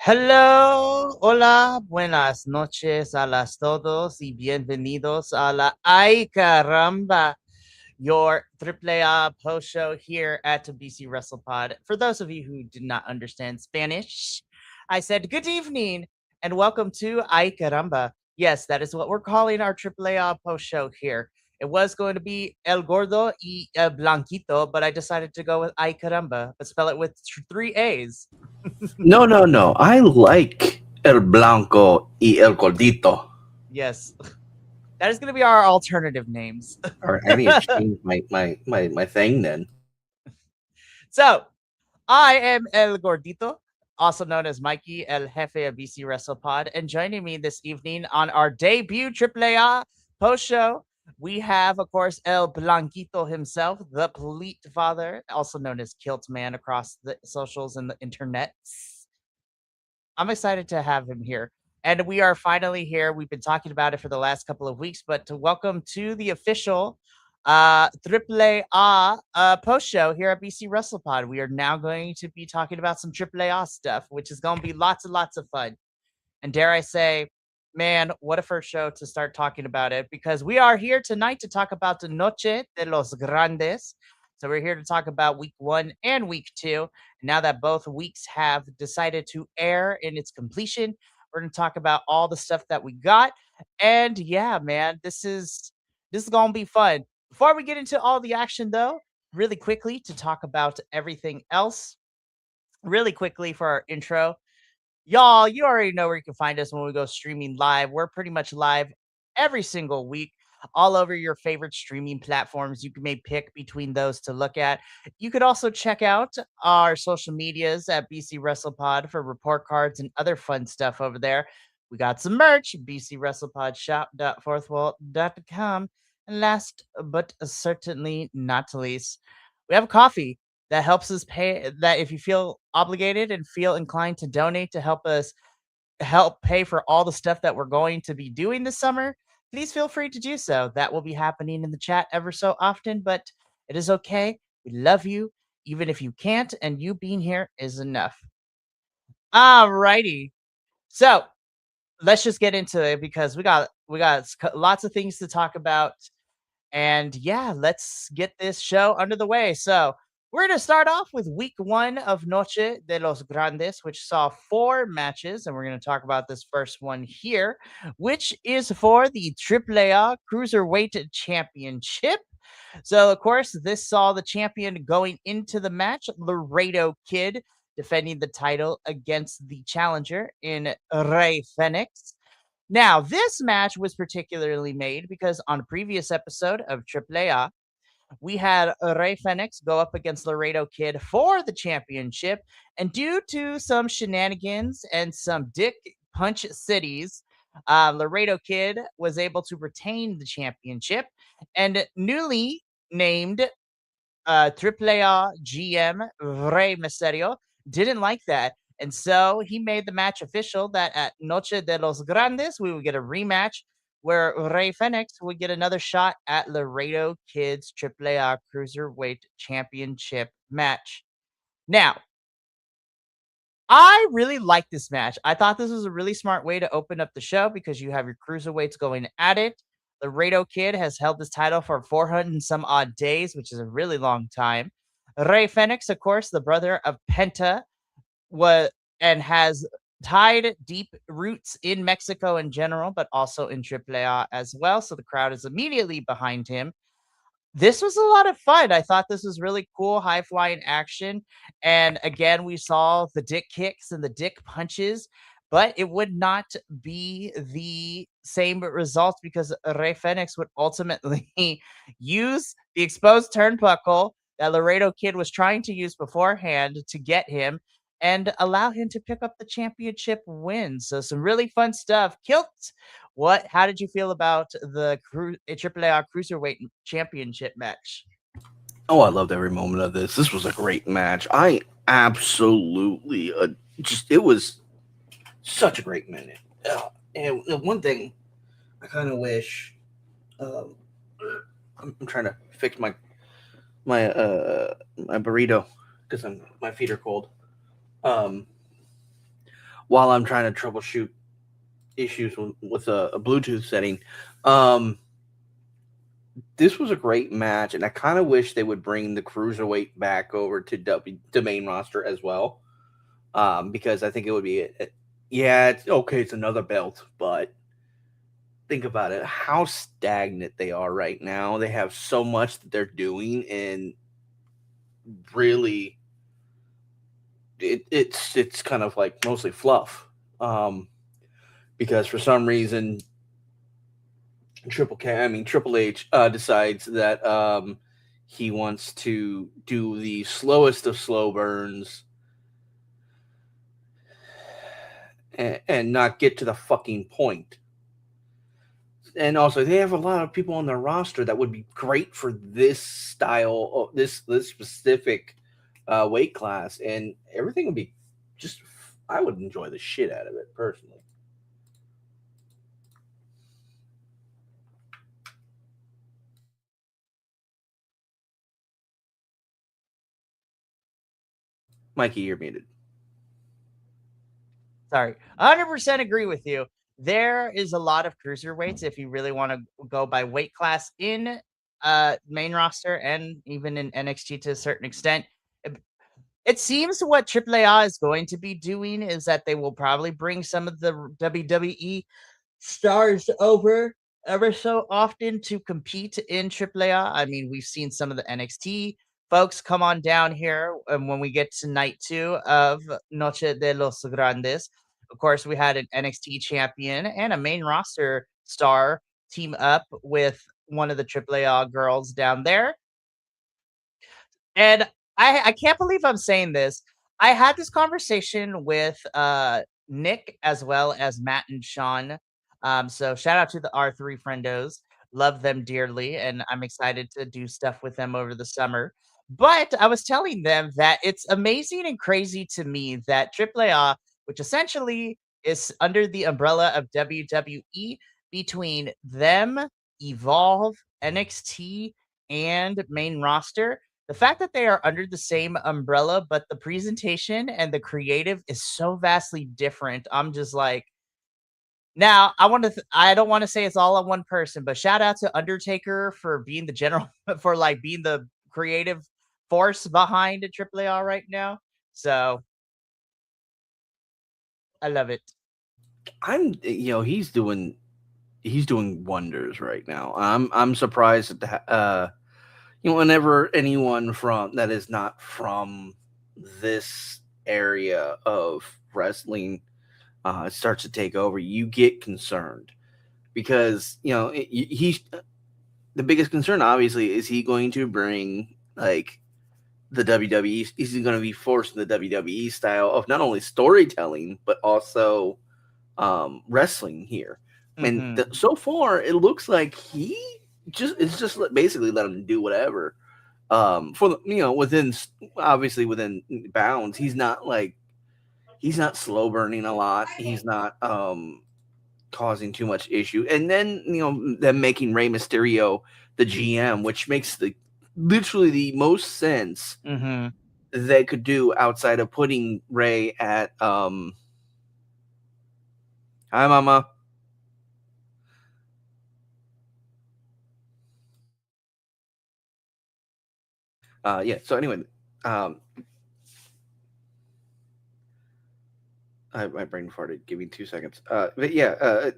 Hello, hola, buenas noches a las todos y bienvenidos a la Ay Caramba, your AAA post show here at BC WrestlePod. For those of you who did not understand Spanish, I said good evening and welcome to Ay Caramba. Yes, that is what we're calling our AAA post show here. It was going to be El Gordo y El Blanquito, but I decided to go with Ay Caramba, but spell it with three A's. No, no, no. I like El Blanco y El Gordito. Yes, that is going to be our alternative names. Or I need to change my thing then. So, I am El Gordito, also known as Mikey El Jefe of BC WrestlePod, and joining me this evening on our debut AAA post show, we have, of course, El Blanquito himself, the Polite Father, also known as Kilt Man across the socials and the internet. I'm excited to have him here. And we are finally here. We've been talking about it for the last couple of weeks, but to welcome to the official AAA post show here at BC WrestlePod. We are now going to be talking about some AAA stuff, which is going to be lots and lots of fun. And dare I say, man, what a first show to start talking about it because we are here tonight to talk about the Noche de Los Grandes. So we're here to talk about week 1 and week 2. Now that both weeks have decided to air in its completion, we're going to talk about all the stuff that we got. And yeah, man, this is going to be fun. Before we get into all the action though, really quickly to talk about everything else, really quickly for our intro. Y'all, you already know where you can find us when we go streaming live. We're pretty much live every single week, all over your favorite streaming platforms. You can maybe pick between those to look at. You could also check out our social medias at BC WrestlePod for report cards and other fun stuff over there. We got some merch, bcwrestlepodshop.fourthwall.com. And last but certainly not least, we have a coffee that helps us pay that if you feel obligated and feel inclined to donate to help us help pay for all the stuff that we're going to be doing this summer, please feel free to do so. That will be happening in the chat ever so often, but it is okay. We love you, even if you can't, and you being here is enough. Alrighty. So let's just get into it because we got lots of things to talk about. And yeah, let's get this show under the way. So, we're going to start off with week 1 of Noche de los Grandes, which saw 4 matches. And we're going to talk about this first one here, which is for the AAA Cruiserweight Championship. So, of course, this saw the champion going into the match, Laredo Kid, defending the title against the challenger in Rey Fenix. Now, this match was particularly made because on a previous episode of AAA, we had Rey Fenix go up against Laredo Kid for the championship. And due to some shenanigans and some dick punch cities, Laredo Kid was able to retain the championship. And newly named AAA GM Rey Mysterio didn't like that. And so he made the match official that at Noche de los Grandes, we would get a rematch where Rey Fenix would get another shot at Laredo Kid's AAA Cruiserweight Championship match. Now, I really like this match. I thought this was a really smart way to open up the show because you have your cruiserweights going at it. Laredo Kid has held this title for 400 and some odd days, which is a really long time. Rey Fenix, of course, the brother of Penta, was and has tied deep roots in Mexico in general, but also in AAA as well. So the crowd is immediately behind him. This was a lot of fun. I thought this was really cool, high flying action. And again, we saw the dick kicks and the dick punches, but it would not be the same results because Rey Fenix would ultimately use the exposed turnbuckle that Laredo Kid was trying to use beforehand to get him and allow him to pick up the championship win. So some really fun stuff. Kilt, how did you feel about the AAA Cruiserweight Championship match? Oh, I loved every moment of this. This was a great match. I absolutely just it was such a great minute. And one thing I kind of wish um, I'm trying to fix my burrito because my feet are cold. Um, while I'm trying to troubleshoot issues with a Bluetooth setting. Um, this was a great match, and I kind of wish they would bring the cruiserweight back over to the main roster as well. Because I think it would be, yeah, it's okay. It's another belt, but think about it, how stagnant they are right now. They have so much that they're doing, and really, it's kind of like mostly fluff. Um, because for some reason, Triple H decides that he wants to do the slowest of slow burns and not get to the fucking point. And also, they have a lot of people on their roster that would be great for this style, this specific weight class, and everything would be just. I would enjoy the shit out of it personally. Mikey, you're muted. Sorry, 100% agree with you. There is a lot of cruiserweights if you really want to go by weight class in main roster and even in NXT to a certain extent. It seems what AAA is going to be doing is that they will probably bring some of the WWE stars over ever so often to compete in AAA. I mean, we've seen some of the NXT folks come on down here when we get to night 2 of Noche de Los Grandes. Of course, we had an NXT champion and a main roster star team up with one of the AAA girls down there. And I can't believe I'm saying this. I had this conversation with Nick as well as Matt and Sean. So shout out to the R3 friendos. Love them dearly, and I'm excited to do stuff with them over the summer. But I was telling them that it's amazing and crazy to me that AAA, which essentially is under the umbrella of WWE, between them, Evolve, NXT, and main roster, the fact that they are under the same umbrella, but the presentation and the creative is so vastly different. I'm just like, now I don't want to say it's all on one person, but shout out to Undertaker for being the general for like being the creative force behind AAA right now. So I love it. He's doing wonders right now. I'm surprised at whenever anyone from that is not from this area of wrestling starts to take over, you get concerned because he's the biggest concern. Obviously, is he going to bring like the WWE? Is he going to be forced in the WWE style of not only storytelling but also wrestling here? And Mhm. so far, it looks like just basically let him do whatever. For the, within obviously within bounds, he's not slow burning a lot. He's not causing too much issue. And then them making Rey Mysterio the GM, which makes the literally the most sense Mhm. they could do outside of putting Ray at hi mama. Yeah, so anyway, um my brain farted. Give me 2 seconds. But yeah,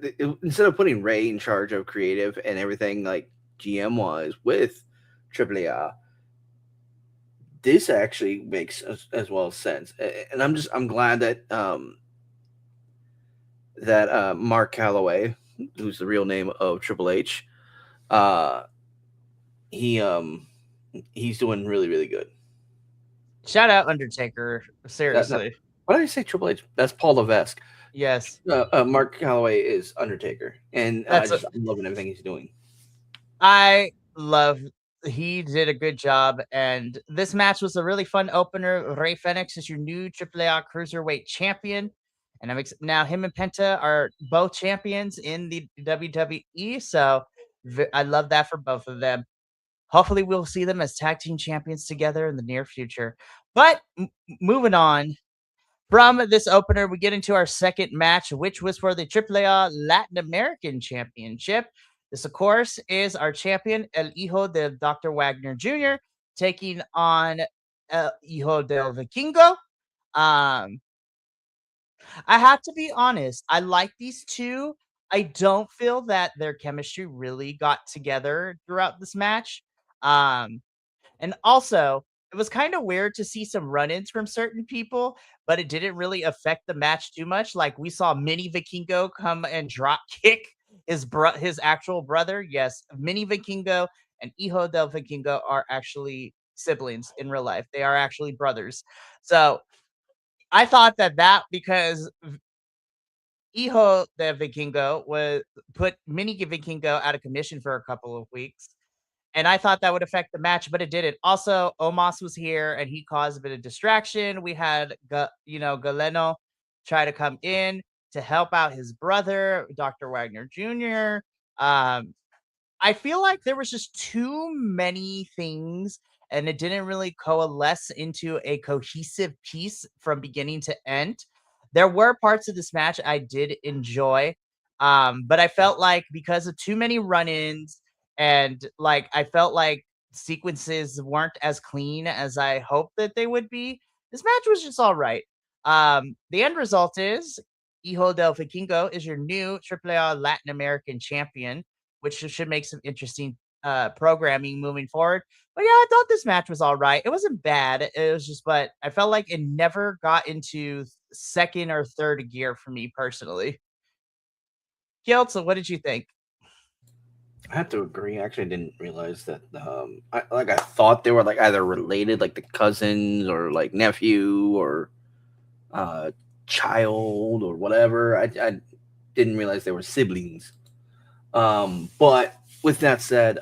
instead of putting Ray in charge of creative and everything like GM wise with AAA, this actually makes as well sense. And I'm glad that Mark Calloway, who's the real name of Triple H, uh, he he's doing really really good. Shout out Undertaker. That Seriously. why did I say Triple H? That's Paul Levesque. Yes. Mark Calloway is Undertaker, and That's I'm loving everything he's doing. I love he did a good job, and this match was a really fun opener. Rey Fenix is your new AAA Cruiserweight champion, and now him and Penta are both champions in the WWE. So I love that for both of them. Hopefully, we'll see them as tag team champions together in the near future. But moving on, From this opener, we get into our second match, which was for the AAA Latin American Championship. This, of course, is our champion, El Hijo de Dr. Wagner Jr., taking on El Hijo del Vikingo. Um, I have to be honest, I like these two. I don't feel that their chemistry really got together throughout this match. Um, and also, it was kind of weird to see some run-ins from certain people, but it didn't really affect the match too much. Like we saw Mini Vikingo come and drop kick his actual brother. Yes, Mini Vikingo and Hijo del Vikingo are actually siblings in real life. They are actually brothers. So I thought that because Hijo de Vikingo was put Mini Vikingo out of commission for a couple of weeks, and I thought that would affect the match, but it didn't. Also, Omos was here and he caused a bit of distraction. We had, Galeno try to come in to help out his brother, Dr. Wagner Jr. Um, I feel like there was just too many things and it didn't really coalesce into a cohesive piece from beginning to end. There were parts of this match I did enjoy, but I felt like because of too many run-ins and like I felt like sequences weren't as clean as I hoped that they would be. This match was just all right. The end result is Hijo del Vikingo is your new AAA Latin American champion, which should make some interesting programming moving forward. But yeah, I thought this match was all right. It wasn't bad. It was just, but I felt like it never got into second or third gear for me personally. Kieltsa, what did you think? I have to agree. Actually, I didn't realize that. I thought they were like either related, like the cousins or like nephew or uh, child or whatever. I didn't realize they were siblings. But with that said,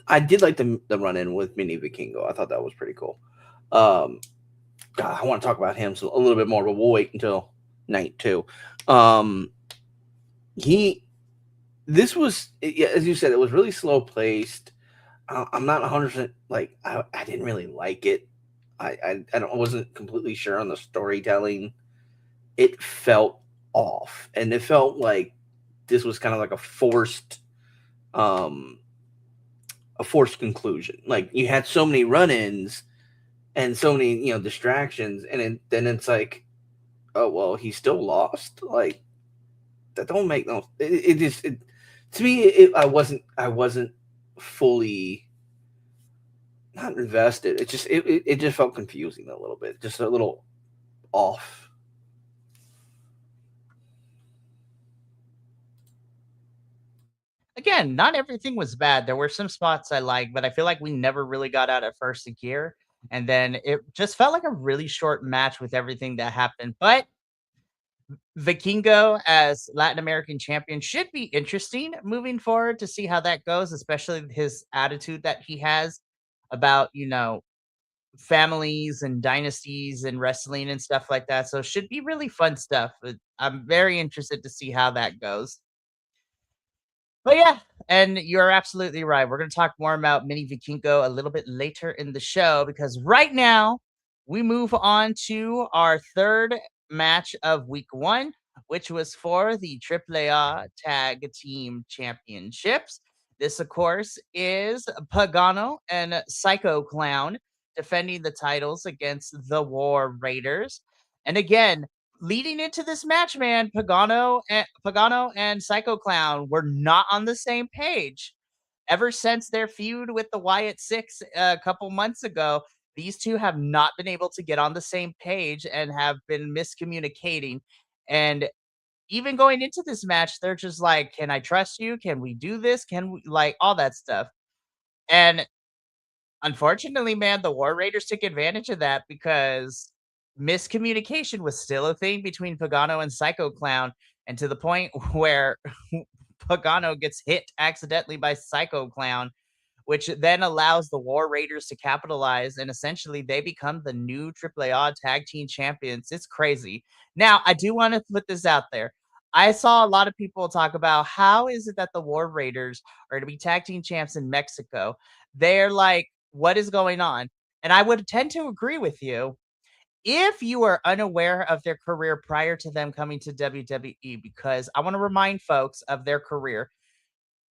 I did like the run in with Mini Vikingo. I thought that was pretty cool. Um, God, I want to talk about him a little bit more, but we'll wait until night two. Um, he this was yeah, as you said, it was really slow paced. I'm not 100% like I didn't really like it. I wasn't completely sure on the storytelling. It felt off, and it felt like this was kind of like um a forced conclusion. Like you had so many run-ins and so many distractions, and then it's like, oh well, he's still lost. Like that don't make no. It just to me, I wasn't fully not invested. It just felt confusing a little bit, just a little off. Again, not everything was bad. There were some spots I liked, but I feel like we never really got out at first gear. And then it just felt like a really short match with everything that happened. But Vikingo as Latin American champion should be interesting moving forward to see how that goes, especially his attitude that he has about, families and dynasties and wrestling and stuff like that. So it should be really fun stuff. I'm very interested to see how that goes. But yeah, and you're absolutely right. We're going to talk more about Mini Vikingo a little bit later in the show because right now we move on to our third match of week one, which was for the AAA Tag Team Championships. This, of course, is Pagano and Psycho Clown defending the titles against the War Raiders. And again, leading into this match, man, Pagano and Psycho Clown were not on the same page. Ever since their feud with the Wyatt Six a couple months ago, these two have not been able to get on the same page and have been miscommunicating. And even going into this match, they're just like, "Can I trust you? Can we do this? Can we like all that stuff?" And unfortunately, man, the War Raiders took advantage of that because miscommunication was still a thing between Pagano and Psycho Clown, and to the point where Pagano gets hit accidentally by Psycho Clown, which then allows the War Raiders to capitalize, and essentially they become the new AAA Tag Team Champions. It's crazy. Now, I do want to put this out there. I saw a lot of people talk about how is it that the War Raiders are to be tag team champs in Mexico. They're like, what is going on? And I would tend to agree with you if you are unaware of their career prior to them coming to WWE, because I want to remind folks of their career.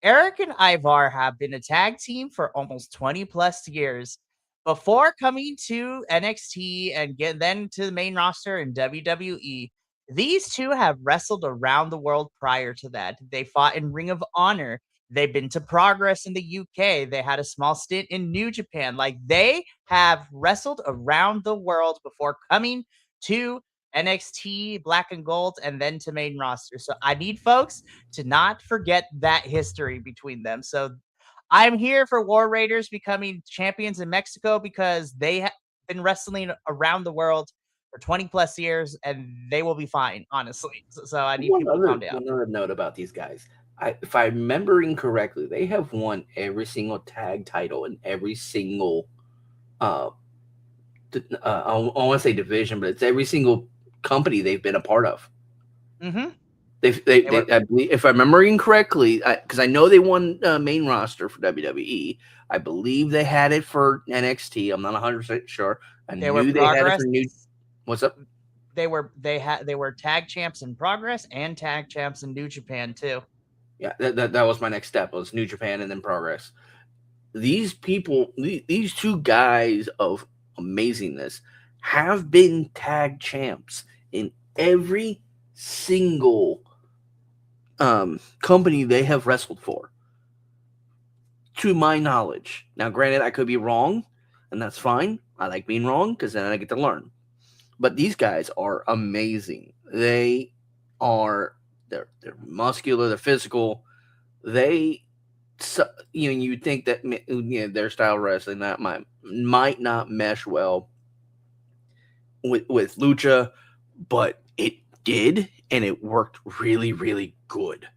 Eric and Ivar have been a tag team for almost 20 plus years. Before coming to NXT and then to the main roster in WWE, these two have wrestled around the world prior to that. They fought in Ring of Honor. They've been to Progress in the UK. They had a small stint in New Japan. Like they have wrestled around the world before coming to NXT Black and Gold and then to main roster. So I need folks to not forget that history between them. So I'm here for War Raiders becoming champions in Mexico because they have been wrestling around the world for 20 plus years and they will be fine, honestly. So I need people to calm down. One other note about these guys. If I'm remembering correctly, they have won every single tag title in every single uh, I want to say division, but it's every single company they've been a part of. Mm-hmm. I believe, if I'm remembering correctly, because I know they won main roster for WWE. I believe they had it for NXT. I'm not 100% sure. I knew they had it for New. What's up? They were tag champs in Progress and tag champs in New Japan too. Yeah, that was my next step. Was New Japan and then Progress. These people, these two guys of amazingness, have been tag champs in every single company they have wrestled for, to my knowledge. Now, granted, I could be wrong, and that's fine. I like being wrong because then I get to learn. But these guys are amazing. They're muscular, they're physical. They, you'd think that their style of wrestling that might not mesh well with Lucha, but it did, and it worked really, really good.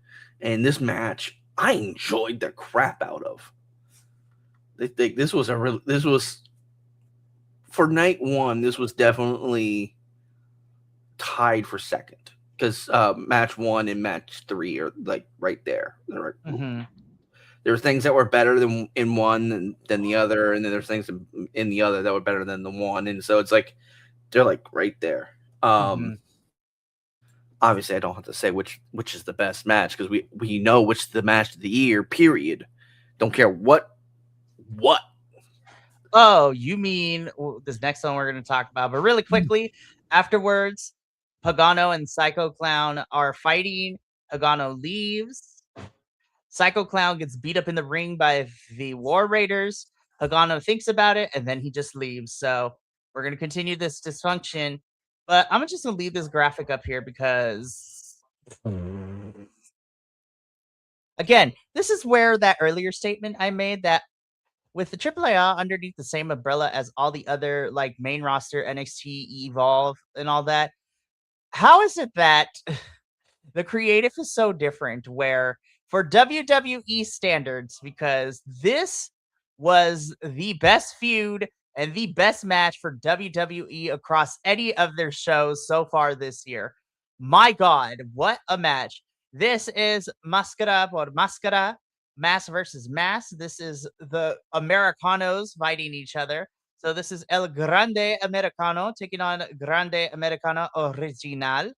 And this match, I enjoyed the crap out of. This was for night one. This was definitely tied for second because match 1 and match 3 are like right there. Mm-hmm. There were things that were better than in one than the other, and then there's things in the other that were better than the one, and so it's like they're like right there. Mm-hmm. Obviously, I don't have to say which is the best match because we know which is the match of the year. Period. Don't care what. Oh, you mean this next one we're going to talk about? But really quickly, afterwards, Pagano and Psycho Clown are fighting. Pagano leaves. Psycho Clown gets beat up in the ring by the War Raiders. Pagano thinks about it and then he just leaves. So we're going to continue this dysfunction. But I'm just going to leave this graphic up here because, again, this is where that earlier statement I made that with the AAA underneath the same umbrella as all the other like main roster NXT Evolve and all that, how is it that the creative is so different where for WWE standards, because this was the best feud and the best match for WWE across any of their shows so far this year. My God, what a match. This is Mascara por Mascara, Mass versus Mass. This is the Americanos fighting each other. So this is El Grande Americano taking on Grande Americano Original.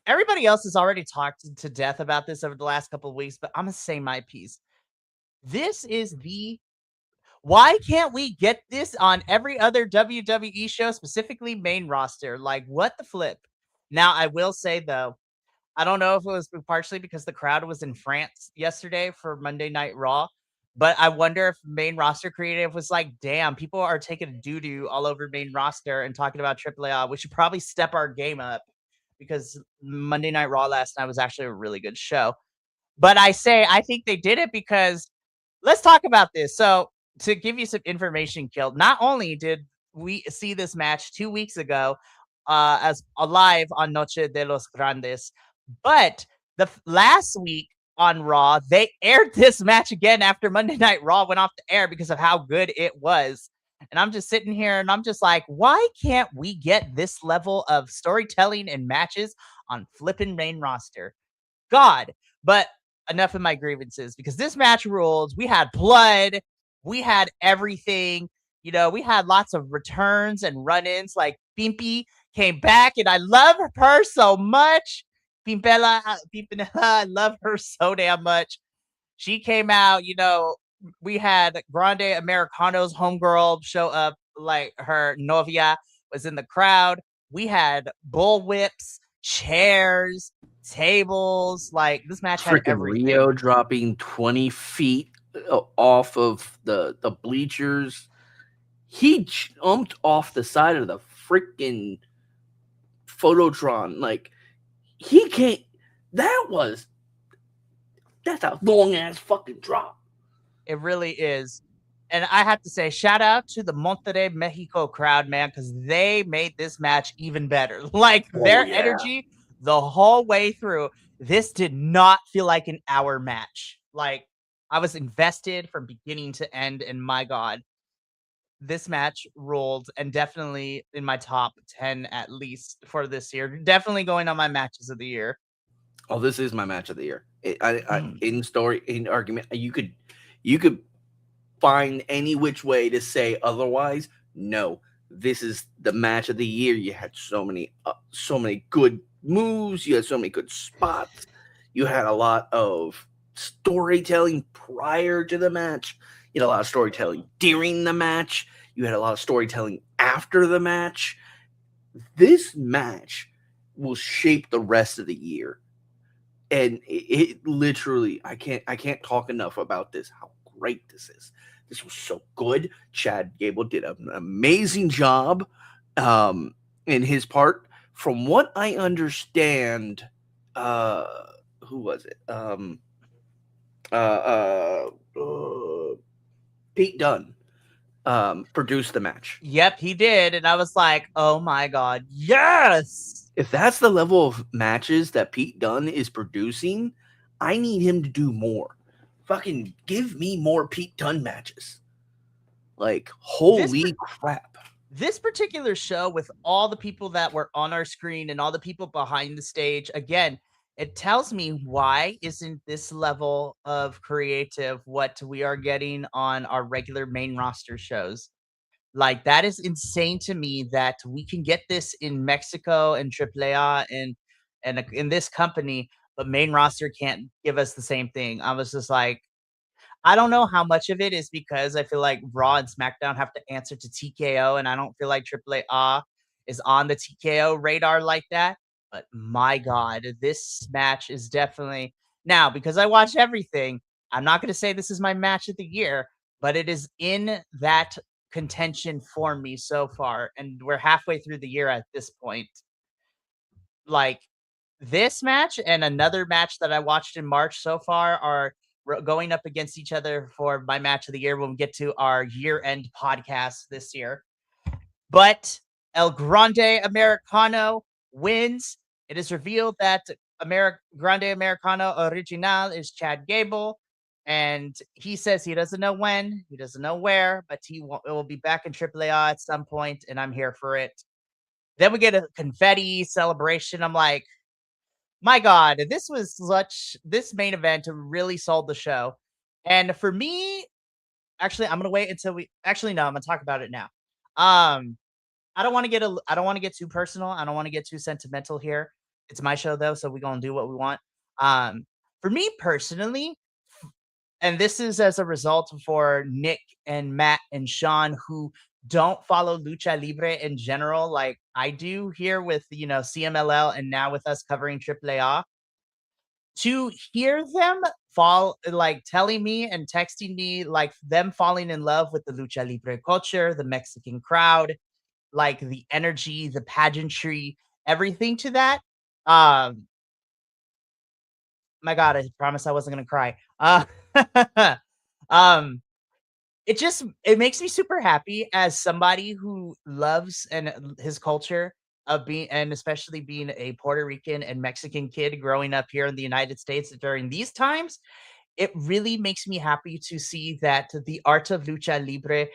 Everybody else has already talked to death about this over the last couple of weeks, but I'm gonna say my piece. This is the why can't we get this on every other WWE show, specifically main roster? Like, what the flip? Now, I will say though, I don't know if it was partially because the crowd was in France yesterday for Monday Night Raw, but I wonder if main roster creative was like, damn, people are taking a doo doo all over main roster and talking about AAA. We should probably step our game up because Monday Night Raw last night was actually a really good show. But I think they did it because let's talk about this. So to give you some information, Kill, not only did we see this match 2 weeks ago as live on Noche de los Grandes, but the last week on Raw, they aired this match again after Monday Night Raw went off the air because of how good it was. And I'm just sitting here and I'm just like, why can't we get this level of storytelling and matches on flipping main roster? God, but enough of my grievances because this match ruled. We had blood, we had everything. We had lots of returns and run-ins. Like Pimpy came back, and I love her so much. Pimpinella, I love her so damn much. She came out. We had Grande Americano's homegirl show up, like her novia was in the crowd. We had bull whips, chairs, tables. Like this match had Freaking everything. Rio dropping 20 feet off of the bleachers. He jumped off the side of the freaking Phototron. Like, he can't. That was. That's a long ass fucking drop. It really is. And I have to say, shout out to the Monterrey, Mexico crowd, man, because they made this match even better. Like Oh, their yeah. energy the whole way through. This did not feel like an hour match. Like I was invested from beginning to end, and my God, this match ruled, and definitely in my top 10 at least for this year. Definitely going on my matches of the year. Oh, this is my match of the year. Mm. In story, in argument, you could find any which way to say otherwise. No, this is the match of the year. You had so many good moves. You had so many good spots. You had a lot of storytelling prior to the match. You had a lot of storytelling during the match. You had a lot of storytelling after the match. This match will shape the rest of the year, and it literally, I can't talk enough about this, how great this is. This was so good. Chad Gable did an amazing job in his part. From what I understand, uh who was it? Uh, uh, uh Pete Dunne produced the match. Yep, he did. And I was like, oh my God, yes. If that's the level of matches that Pete Dunne is producing, I need him to do more. Fucking give me more Pete Dunne matches. Like, This holy crap. this particular show, with all the people that were on our screen and all the people behind the stage, again, it tells me, why isn't this level of creative what we are getting on our regular main roster shows? Like that is insane to me that we can get this in Mexico and AAA and in this company, but main roster can't give us the same thing. I was just like, I don't know how much of it is because I feel like Raw and SmackDown have to answer to TKO, and I don't feel like AAA is on the TKO radar like that. But my God, this match is definitely, now, because I watch everything. I'm not going to say this is my match of the year, but it is in that contention for me so far, and we're halfway through the year at this point. Like this match and another match that I watched in March so far are going up against each other for my match of the year when we get to our year-end podcast this year. But El Grande Americano wins. It is revealed that Grande Americano Original is Chad Gable. And he says he doesn't know when, he doesn't know where, but it will be back in AAA at some point, and I'm here for it. Then we get a confetti celebration. I'm like, my God, this main event really sold the show. And for me, actually, I'm gonna wait until we actually no, I'm gonna talk about it now. Um, I don't want to get too personal. I don't want to get too sentimental here. It's my show though, so we're gonna do what we want. Um, for me personally, and this is as a result for Nick and Matt and Sean, who don't follow Lucha Libre in general, like I do here with CMLL and now with us covering AAA. To hear them fall, like telling me and texting me, like them falling in love with the Lucha Libre culture, the Mexican crowd, like the energy, the pageantry, everything to that. Um, my God, I promise I wasn't gonna cry. Um, it makes me super happy as somebody who loves his culture of being, and especially being a Puerto Rican and Mexican kid growing up here in the United States during these times. It really makes me happy to see that the art of lucha libre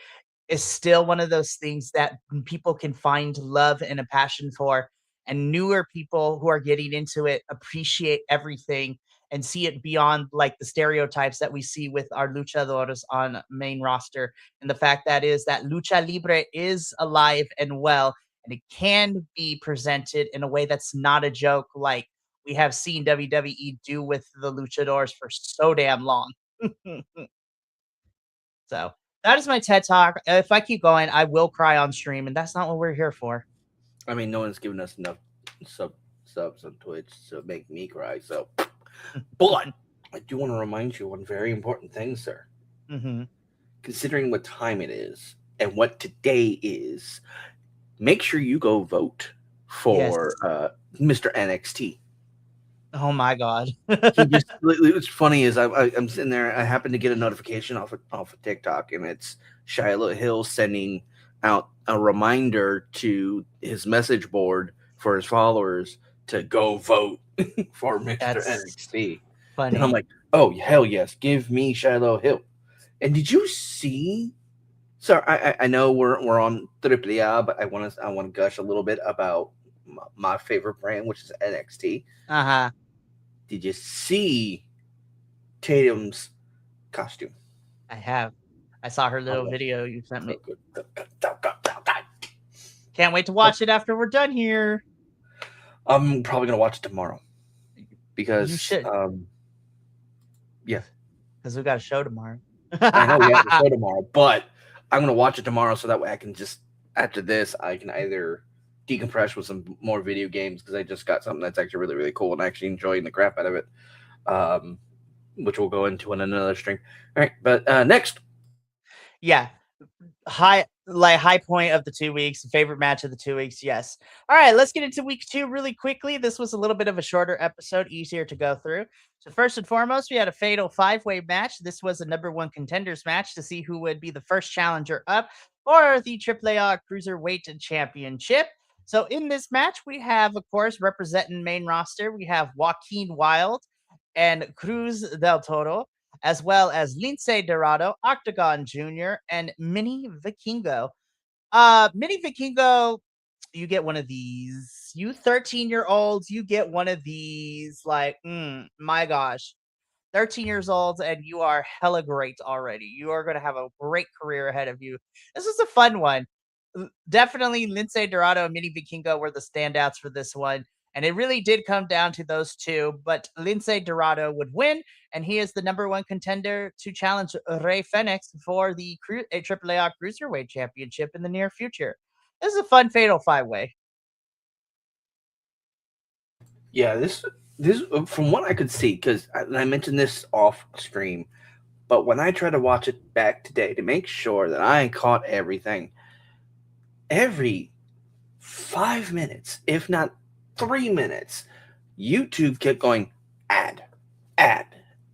is still one of those things that people can find love and a passion for, and newer people who are getting into it appreciate everything and see it beyond like the stereotypes that we see with our luchadores on main roster, and the fact that is that lucha libre is alive and well, and it can be presented in a way that's not a joke, like we have seen WWE do with the luchadors for so damn long. So that is my TED talk. If I keep going, I will cry on stream, and that's not what we're here for. I mean, no one's given us enough sub subs on Twitch to make me cry. So, but I do want to remind you one very important thing, sir. Mm-hmm. Considering what time it is and what today is, make sure you go vote Yes. for Mr. NXT. Oh my god. He just what's funny is I'm sitting there. I happen to get a notification off of TikTok, and it's Shiloh Hill sending out a reminder to his message board for his followers to go vote for Mr. That's NXT. And I'm funny. like, oh hell yes, give me Shiloh Hill. And did you see? So I know we're on AAA, but I want to gush a little bit about my favorite brand, which is NXT. Uh-huh. Did you see Tatum's costume? I have. I saw her I little love it. video you sent So me. good. Can't wait to watch it after we're done here. I'm probably gonna watch it tomorrow You because should, yeah, because we got a show tomorrow. I know we have the show tomorrow, but I'm gonna watch it tomorrow so that way I can just after this I can either decompress with some more video games because I just got something that's actually really really cool and actually enjoying the crap out of it, um, which we'll go into in another stream. All right, but next, Yeah. High point of the 2 weeks, favorite match of the 2 weeks. Yes. All right, let's get into week 2 really quickly. This was a little bit of a shorter episode, easier to go through. So first and foremost, we had a fatal 5-way match. This was a number 1 contenders match to see who would be the first challenger up for the AAA Cruiserweight Championship. So in this match, we have, of course, representing main roster, we have Joaquin Wild and Cruz del Toro, as well as Lince Dorado, Octagon Jr., and Mini Vikingo. Mini Vikingo, you get one of these. You 13-year-olds, you get one of these. Like, my gosh. 13 years old and you are hella great already. You are going to have a great career ahead of you. This is a fun one. Definitely Lince Dorado and Mini Vikingo were the standouts for this one. And it really did come down to those two, but Lince Dorado would win, and he is the number 1 contender to challenge Rey Fenix for the AAA Cruiserweight Championship in the near future. This is a fun fatal 5-way. yeah, this from what I could see because I mentioned this off stream, but when I tried to watch it back today to make sure that I caught everything, every 5 minutes, if not 3 minutes, YouTube kept going ad, ad,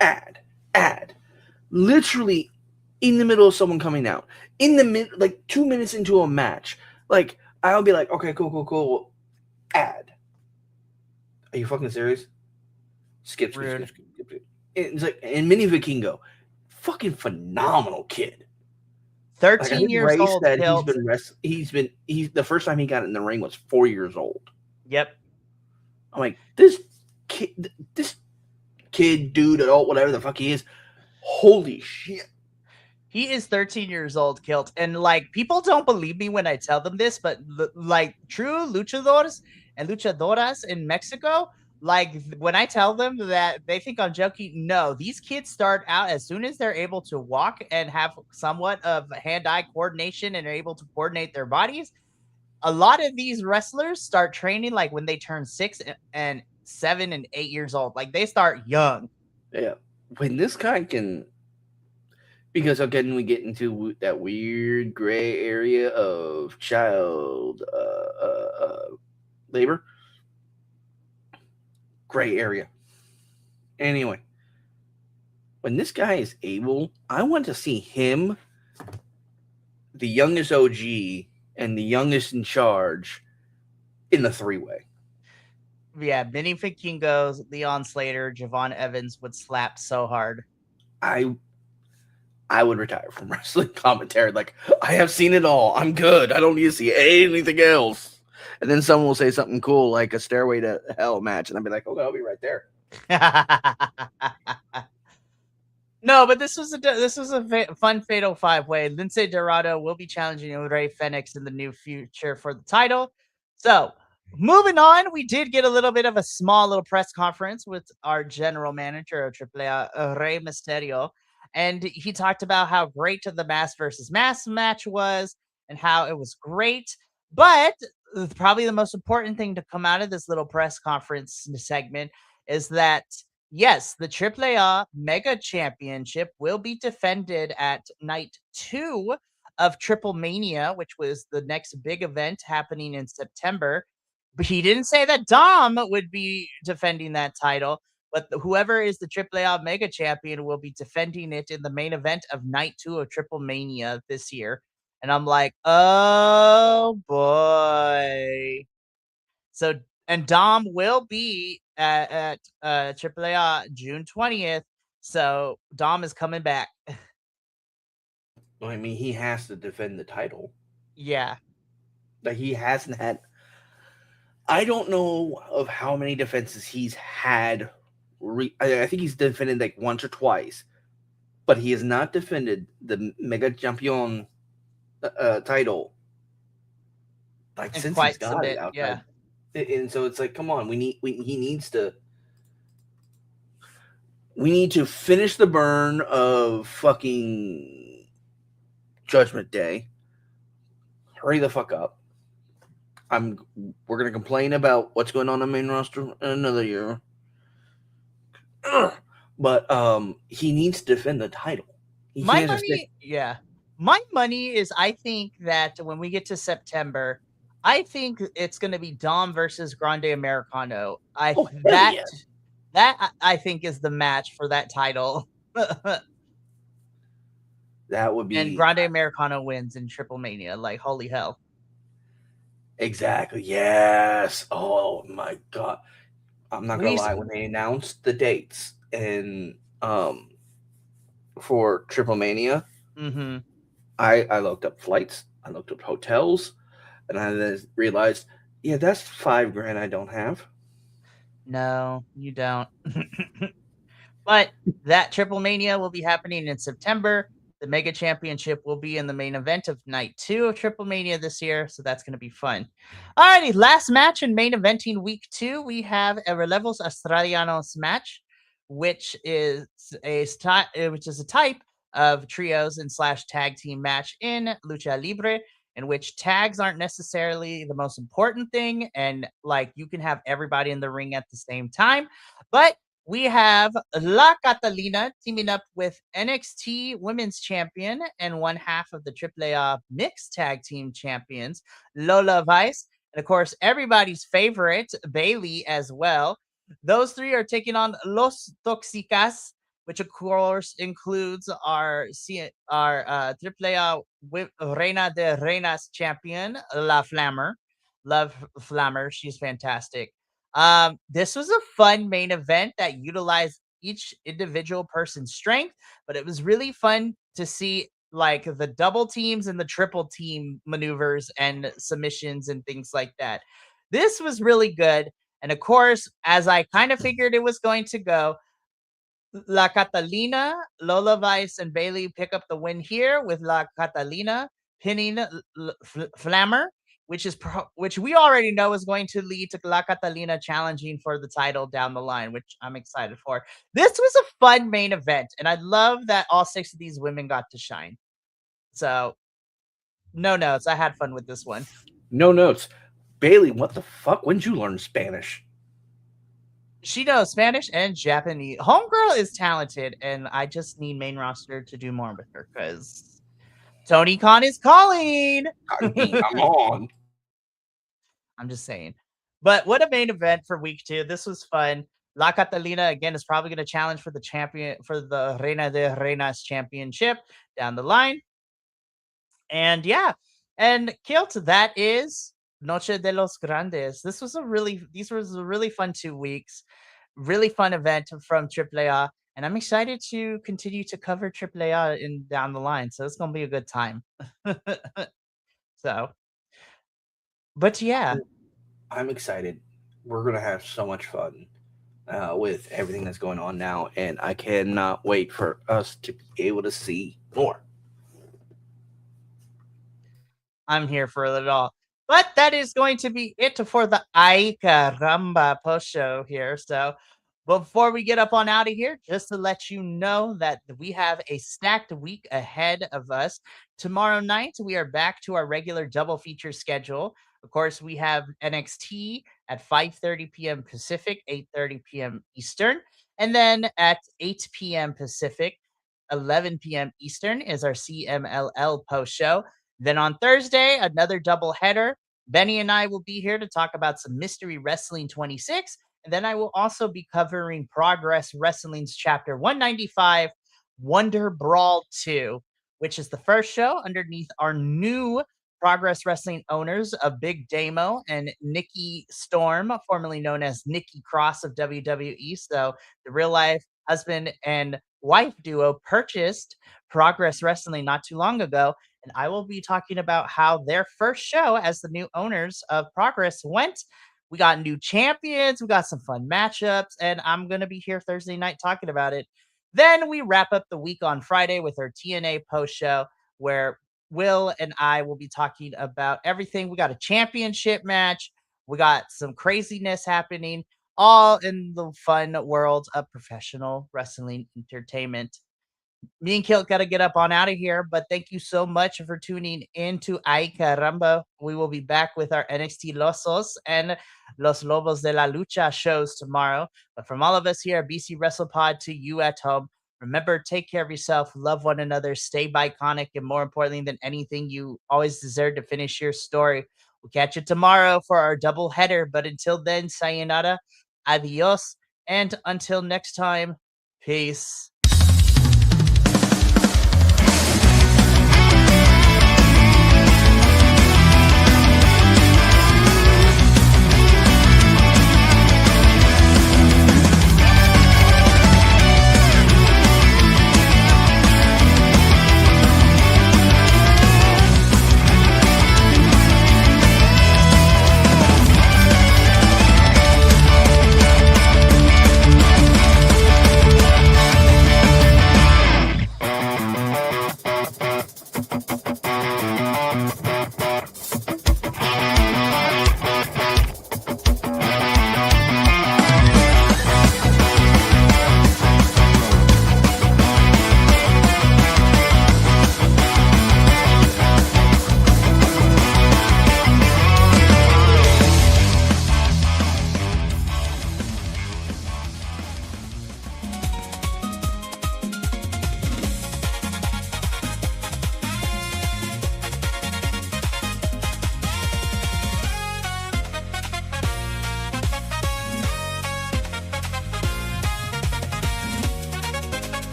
ad, ad, literally in the middle of someone coming out, in the mid, like 2 minutes into a match. Like I'll be like, okay, cool, ad. Are you fucking serious? Skip. It's like and Mini Vikingo, fucking phenomenal kid. Like I 13 think years Ray old, said Hilt. he's the first time he got in the ring was 4 years old. Yep. I'm like, this kid, dude, adult, whatever the fuck he is, holy shit. He is 13 years old, Kilt. And like people don't believe me when I tell them this, but like true luchadores and luchadoras in Mexico, like when I tell them that they think I'm joking, no, these kids start out as soon as they're able to walk and have somewhat of hand-eye coordination and are able to coordinate their bodies. A lot of these wrestlers start training like when they turn 6 and 7 and 8 years old. Like they start young. Yeah. When this guy can, because again, we get into that weird gray area of child labor. Gray area. Anyway, when this guy is able, I want to see him, the youngest OG and the youngest in charge, in the 3-way. Yeah, Mini Vikingos, Leon Slater, Javon Evans would slap so hard. I would retire from wrestling commentary. Like, I have seen it all. I'm good. I don't need to see anything else. And then someone will say something cool like a Stairway to Hell match, and I'll be like, okay, I'll be right there. No, but this was a fun fatal five way. Lindsay Dorado will be challenging Ray Fenix in the new future for the title. So moving on, we did get a little bit of a small little press conference with our general manager of AAA, Rey Mysterio, and he talked about how great the mass versus mass match was and how it was great. But probably the most important thing to come out of this little press conference segment is that yes, the AAA Mega Championship will be defended at night 2 of Triple Mania, which was the next big event happening in September. But he didn't say that Dom would be defending that title, but whoever is the AAA Mega Champion will be defending it in the main event of night 2 of Triple Mania this year. And I'm like, oh boy. So and Dom will be at AAA June 20th. So Dom is coming back. I mean, he has to defend the title. Yeah. Like he hasn't had. I don't know of how many defenses he's had. I think he's defended like once or twice, but he has not defended the Mega Champion title like And since he's quite a got it bit. Yeah. outside. And so it's like, come on, he needs to. We need to finish the burn of fucking Judgment Day. Hurry the fuck up. I'm. We're gonna complain about what's going on in the main roster another year. But he needs to defend the title. He My can't just stick. money, yeah. My money is I think that when we get to September, I think it's going to be Dom versus Grande Americano. Oh hell yeah! I think is the match for that title. That would And be Grande Americano wins in Triple Mania. Like holy hell. exactly yes. Oh my god! I'm not gonna We lie. When they announced the dates and for Triple Mania, mm-hmm. I looked up flights, I looked up hotels, and I then realized, yeah, that's 5 grand I don't have. No, you don't. But that Triple Mania will be happening in September. The Mega Championship will be in the main event of night 2 of Triple Mania this year, so that's going to be fun. Alrighty, last match in main eventing week 2, we have a Relevos Australianos match, which is which is a type of trios and slash tag team match in Lucha Libre, in which tags aren't necessarily the most important thing, and like you can have everybody in the ring at the same time, but we have La Catalina teaming up with NXT Women's Champion and one half of the AAA Mixed Tag Team Champions, Lola Vice. And of course, everybody's favorite, Bailey, as well. Those three are taking on Los Toxicas, which of course includes our AAA Reina de Reinas champion, La Flammer. Love Flammer. She's fantastic. This was a fun main event that utilized each individual person's strength, but it was really fun to see like the double teams and the triple team maneuvers and submissions and things like that. This was really good. And of course, as I kind of figured it was going to go, La Catalina, Lola Vice, and Bailey pick up the win here with La Catalina pinning Flammer, which we already know is going to lead to La Catalina challenging for the title down the line, which I'm excited for. This was a fun main event, and I love that all 6 of these women got to shine. So, no notes. I had fun with this one. No notes. Bailey, what the fuck? When did you learn Spanish? She knows Spanish and Japanese. Homegirl is talented, and I just need main roster to do more with her because Tony Khan is calling. I mean, come on. I'm just saying. But what a main event for week 2. This was fun. La Catalina again is probably going to challenge for the champion for the Reina de Reinas championship down the line. And yeah, and Kilt, that is Noche de los Grandes. These was a really fun 2 weeks, really fun event from AAA, and I'm excited to continue to cover AAA in down the line. So it's gonna be a good time. So, but yeah, I'm excited. We're gonna have so much fun. with everything that's going on now, and I cannot wait for us to be able to see more. I'm here for it all. But that is going to be it for the Ay Caramba post show here. So before we get up on out of here, just to let you know that we have a stacked week ahead of us. Tomorrow night, we are back to our regular double feature schedule. Of course, we have NXT at 5:30 p.m. Pacific, 8:30 p.m. Eastern. And then at 8 p.m. Pacific, 11 p.m. Eastern is our CMLL post show. Then on Thursday, another double header. Benny and I will be here to talk about some Mystery Wrestling 26. And then I will also be covering Progress Wrestling's Chapter 195, Wonder Brawl 2, which is the first show underneath our new Progress Wrestling owners of Big Damo and Nikki Storm, formerly known as Nikki Cross of WWE. So the real life husband and wife duo purchased Progress Wrestling not too long ago, and I will be talking about how their first show as the new owners of Progress went. We got new champions, we got some fun matchups, and I'm going to be here Thursday night talking about it. Then we wrap up the week on Friday with our TNA post show where Will and I will be talking about everything. We got a championship match, we got some craziness happening, all in the fun world of professional wrestling entertainment. Me and Kilt got to get up on out of here, but thank you so much for tuning in to Ay Caramba. We will be back with our NXT Losos and Los Lobos de la Lucha shows tomorrow. But from all of us here at BC WrestlePod to you at home, remember, take care of yourself, love one another, stay iconic, and more importantly than anything, you always deserve to finish your story. We'll catch you tomorrow for our double header. But until then, sayonara, adios, and until next time, peace.